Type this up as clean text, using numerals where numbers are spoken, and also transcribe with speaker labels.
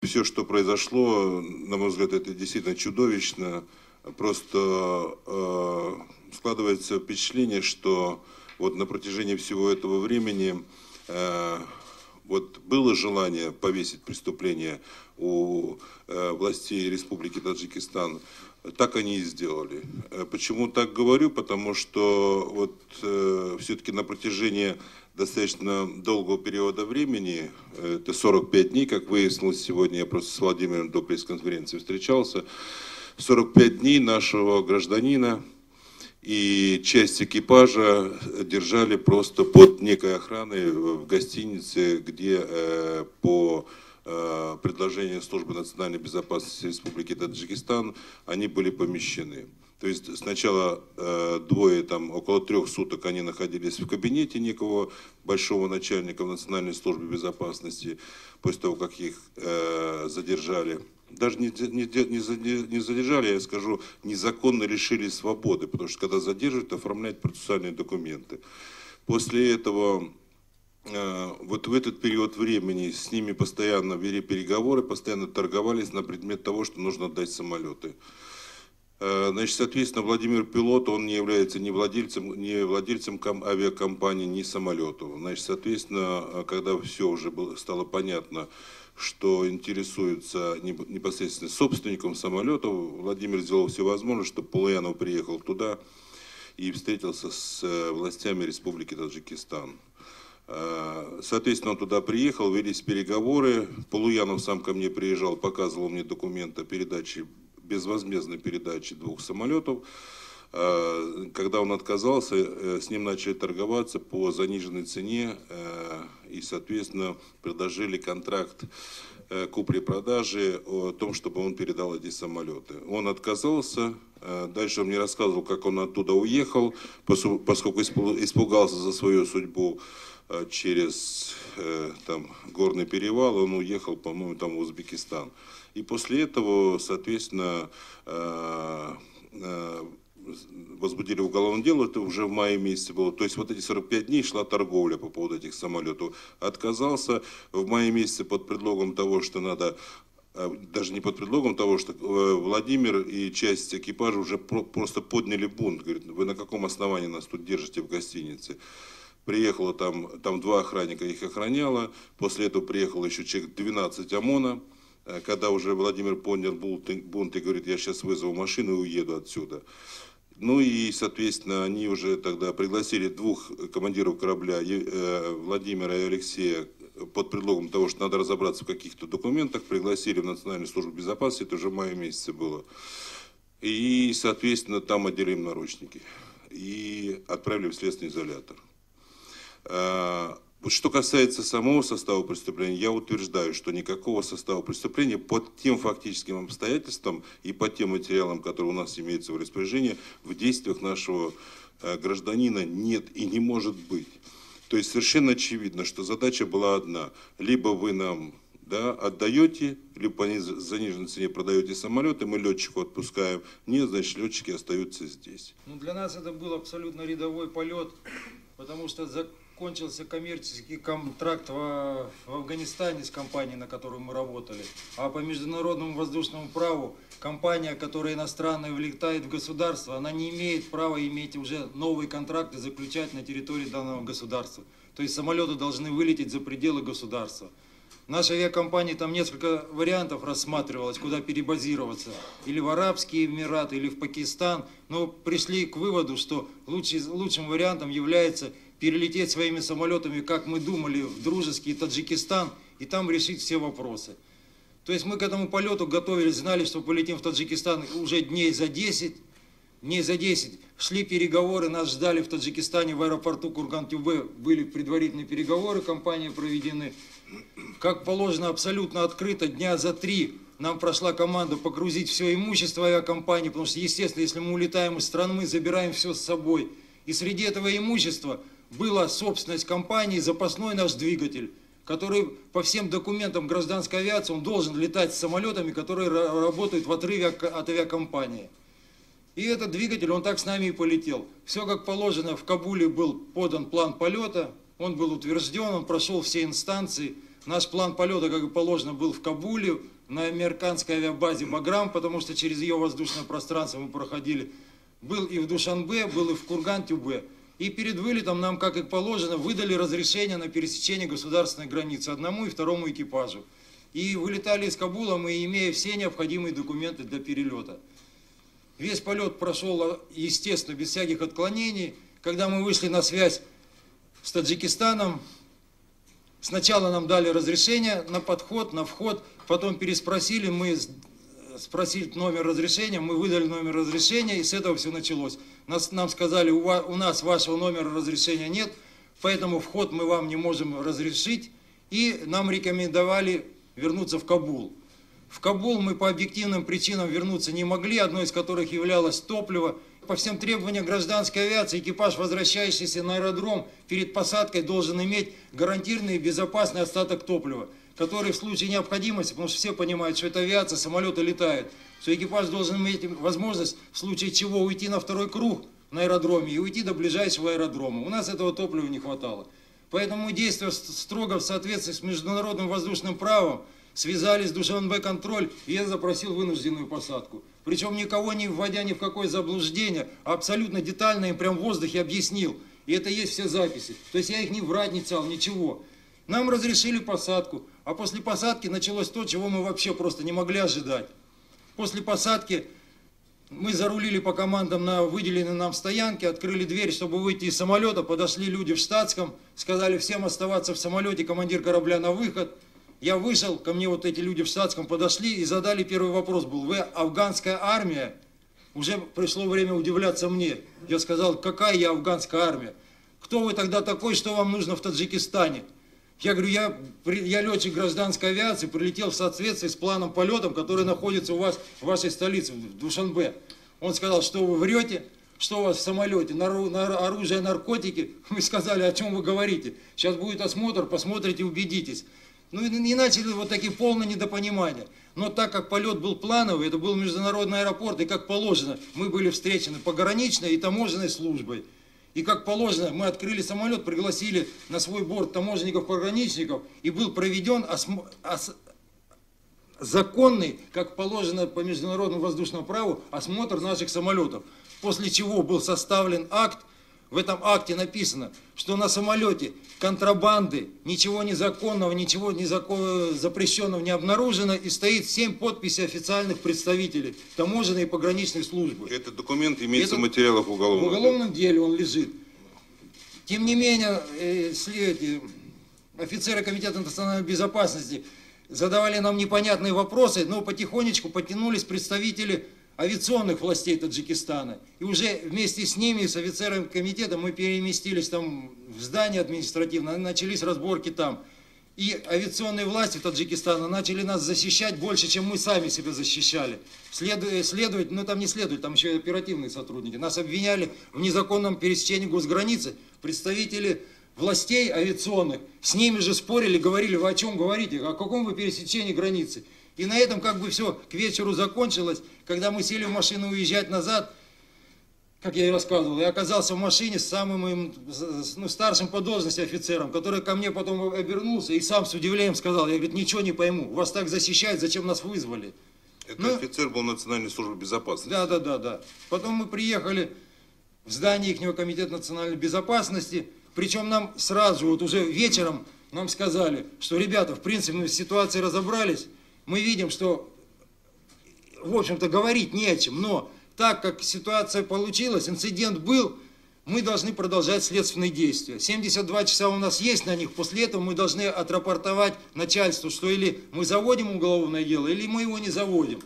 Speaker 1: все, что произошло, на мой взгляд, это действительно чудовищно. Просто складывается впечатление, что вот на протяжении всего этого времени вот было желание повесить преступление у властей Республики Таджикистан, так они и сделали. Почему так говорю? Потому что вот все-таки на протяжении достаточно долгого периода времени, это 45 дней, как выяснилось сегодня, я просто с Владимиром до пресс-конференции встречался, 45 дней нашего гражданина и часть экипажа держали просто под некой охраной в гостинице, где по предложению Службы национальной безопасности Республики Таджикистан они были помещены. То есть сначала двое, там около 3 суток они находились в кабинете некого большого начальника в Национальной службе безопасности, после того, как их задержали. Даже не задержали, я скажу, незаконно лишили свободы, потому что когда задерживают, оформляют процессуальные документы. После этого, вот в этот период времени с ними постоянно вели переговоры, постоянно торговались на предмет того, что нужно отдать самолеты. Значит, соответственно, Владимир Пилот, он не является ни владельцем авиакомпании, ни самолетов. Значит, соответственно, когда все уже стало понятно, что интересуется непосредственно собственником самолетов, Владимир сделал все возможное, чтобы Полуянов приехал туда и встретился с властями Республики Таджикистан. Соответственно, он туда приехал, велись переговоры. Полуянов сам ко мне приезжал, показывал мне документы о передаче, безвозмездной передачи 2 самолетов. Когда он отказался, с ним начали торговаться по заниженной цене и, соответственно, предложили контракт купли-продажи о том, чтобы он передал эти самолеты. Он отказался. Дальше он мне рассказывал, как он оттуда уехал, поскольку испугался за свою судьбу через там, горный перевал, он уехал, по-моему, там в Узбекистан. И после этого, соответственно, возбудили уголовное дело, это уже в мае месяце было. То есть вот эти 45 дней шла торговля по поводу этих самолетов. Отказался в мае месяце под предлогом того, что надо, даже не под предлогом того, что Владимир и часть экипажа уже просто подняли бунт. Говорит, вы на каком основании нас тут держите в гостинице? Приехало там 2 охранника, их охраняло. После этого приехало еще человек 12 ОМОНа. Когда уже Владимир поднял бунт и говорит, я сейчас вызову машину и уеду отсюда. Ну и, соответственно, они уже тогда пригласили 2 командиров корабля, Владимира и Алексея, под предлогом того, что надо разобраться в каких-то документах, пригласили в Национальную службу безопасности, это уже в мае месяце было. И, соответственно, там одели им наручники и отправили в следственный изолятор. Что касается самого состава преступления, я утверждаю, что никакого состава преступления под тем фактическим обстоятельствам и по тем материалам, которые у нас имеются в распоряжении, в действиях нашего гражданина нет и не может быть. То есть совершенно очевидно, что задача была одна. Либо вы нам отдаете, либо по заниженной цене продаете самолеты, мы летчику отпускаем. Нет, значит, летчики остаются здесь.
Speaker 2: Ну, для нас это был абсолютно рядовой полет, потому что закончился коммерческий контракт в Афганистане с компанией, на которой мы работали. А по международному воздушному праву компания, которая иностранная, влетает в государство, она не имеет права иметь уже новые контракты заключать на территории данного государства. То есть самолеты должны вылететь за пределы государства. В нашей авиакомпании там несколько вариантов рассматривалось, куда перебазироваться. Или в Арабские Эмираты, или в Пакистан. Но пришли к выводу, что лучшим вариантом является перелететь своими самолетами, как мы думали, в дружеский Таджикистан и там решить все вопросы. То есть мы к этому полету готовились, знали, что полетим в Таджикистан уже дней за 10. Шли переговоры, нас ждали в Таджикистане, в аэропорту Курган-Тюбе, были предварительные переговоры, компании проведены. Как положено, абсолютно открыто, дня за 3 нам прошла команда погрузить все имущество авиакомпании, потому что, естественно, если мы улетаем из страны, мы забираем все с собой. И среди этого имущества была собственность компании, запасной наш двигатель, который по всем документам гражданской авиации, он должен летать с самолетами, которые работают в отрыве от авиакомпании. И этот двигатель, он так с нами и полетел. Все как положено, в Кабуле был подан план полета, он был утвержден, он прошел все инстанции. Наш план полета, как и положено, был в Кабуле, на американской авиабазе «Баграм», потому что через ее воздушное пространство мы проходили. Был и в Душанбе, был и в Курган-Тюбе. И перед вылетом нам, как и положено, выдали разрешение на пересечение государственной границы одному и второму экипажу. И вылетали из Кабула мы, имея все необходимые документы для перелета. Весь полет прошел, естественно, без всяких отклонений. Когда мы вышли на связь с Таджикистаном, сначала нам дали разрешение на подход, на вход, потом переспросили, мы спросили номер разрешения, мы выдали номер разрешения, и с этого все началось. Нам сказали, у нас вашего номера разрешения нет, поэтому вход мы вам не можем разрешить, и нам рекомендовали вернуться в Кабул. В Кабул мы по объективным причинам вернуться не могли, одной из которых являлось топливо. По всем требованиям гражданской авиации, экипаж, возвращающийся на аэродром, перед посадкой должен иметь гарантированный и безопасный остаток топлива, который в случае необходимости, потому что все понимают, что это авиация, самолеты летают, что экипаж должен иметь возможность в случае чего уйти на второй круг на аэродроме и уйти до ближайшего аэродрома. У нас этого топлива не хватало. Поэтому мы, действуя строго в соответствии с международным воздушным правом, связались с Душанбе-контроль, и я запросил вынужденную посадку. Причем никого не вводя ни в какое заблуждение, а абсолютно детально им прямо в воздухе объяснил. И это есть все записи. То есть я их не врать не цел, ничего. Нам разрешили посадку, а после посадки началось то, чего мы вообще просто не могли ожидать. После посадки мы зарулили по командам на выделенной нам стоянке, открыли дверь, чтобы выйти из самолета, подошли люди в штатском, сказали всем оставаться в самолете, командир корабля на выход. Я вышел, ко мне вот эти люди в штатском подошли и задали первый вопрос был: вы афганская армия? Уже пришло время удивляться мне. Я сказал: какая я афганская армия? Кто вы тогда такой, что вам нужно в Таджикистане? Я говорю, я летчик гражданской авиации, прилетел в соответствии с планом полетом, который находится у вас в вашей столице, в Душанбе. Он сказал: что вы врете, что у вас в самолете, оружие, наркотики? Мы сказали: о чем вы говорите? Сейчас будет осмотр, посмотрите, убедитесь. Ну и начали вот такие полное недопонимания. Но так как полет был плановый, это был международный аэропорт, и как положено, мы были встречены пограничной и таможенной службой. И как положено, мы открыли самолет, пригласили на свой борт таможенников-пограничников, и был проведен законный, как положено по международному воздушному праву, осмотр наших самолетов. После чего был составлен акт. В этом акте написано, что на самолете контрабанды, ничего незаконного, ничего запрещенного не обнаружено, и стоит 7 подписей официальных представителей таможенной и пограничной службы.
Speaker 1: Этот документ имеется в материалах уголовного.
Speaker 2: В уголовном деле он лежит. Тем не менее, офицеры Комитета национальной безопасности задавали нам непонятные вопросы, но потихонечку подтянулись представители авиационных властей Таджикистана. И уже вместе с ними, с офицерами комитета, мы переместились там в здание административное, начались разборки там. И авиационные власти Таджикистана начали нас защищать больше, чем мы сами себя защищали. Следовать, ну там не следовать, там еще и оперативные сотрудники. Нас обвиняли в незаконном пересечении госграницы. Представители властей авиационных с ними же спорили, говорили: вы о чем говорите, о каком вы пересечении границы? И на этом как бы все к вечеру закончилось. Когда мы сели в машину уезжать назад, как я и рассказывал, я оказался в машине с самым старшим по должности офицером, который ко мне потом обернулся и сам с удивлением сказал: я, говорит, ничего не пойму, вас так защищают, зачем нас вызвали?
Speaker 1: Это офицер был Национальной службы безопасности.
Speaker 2: Да. Потом мы приехали в здание ихнего комитета национальной безопасности, причем нам сразу, вот уже вечером, нам сказали, что, ребята, в принципе, мы с ситуацией разобрались, мы видим, что, в общем-то, говорить не о чем, но так как ситуация получилась, инцидент был, мы должны продолжать следственные действия. 72 часа у нас есть на них, после этого мы должны отрапортовать начальству, что или мы заводим уголовное дело, или мы его не заводим.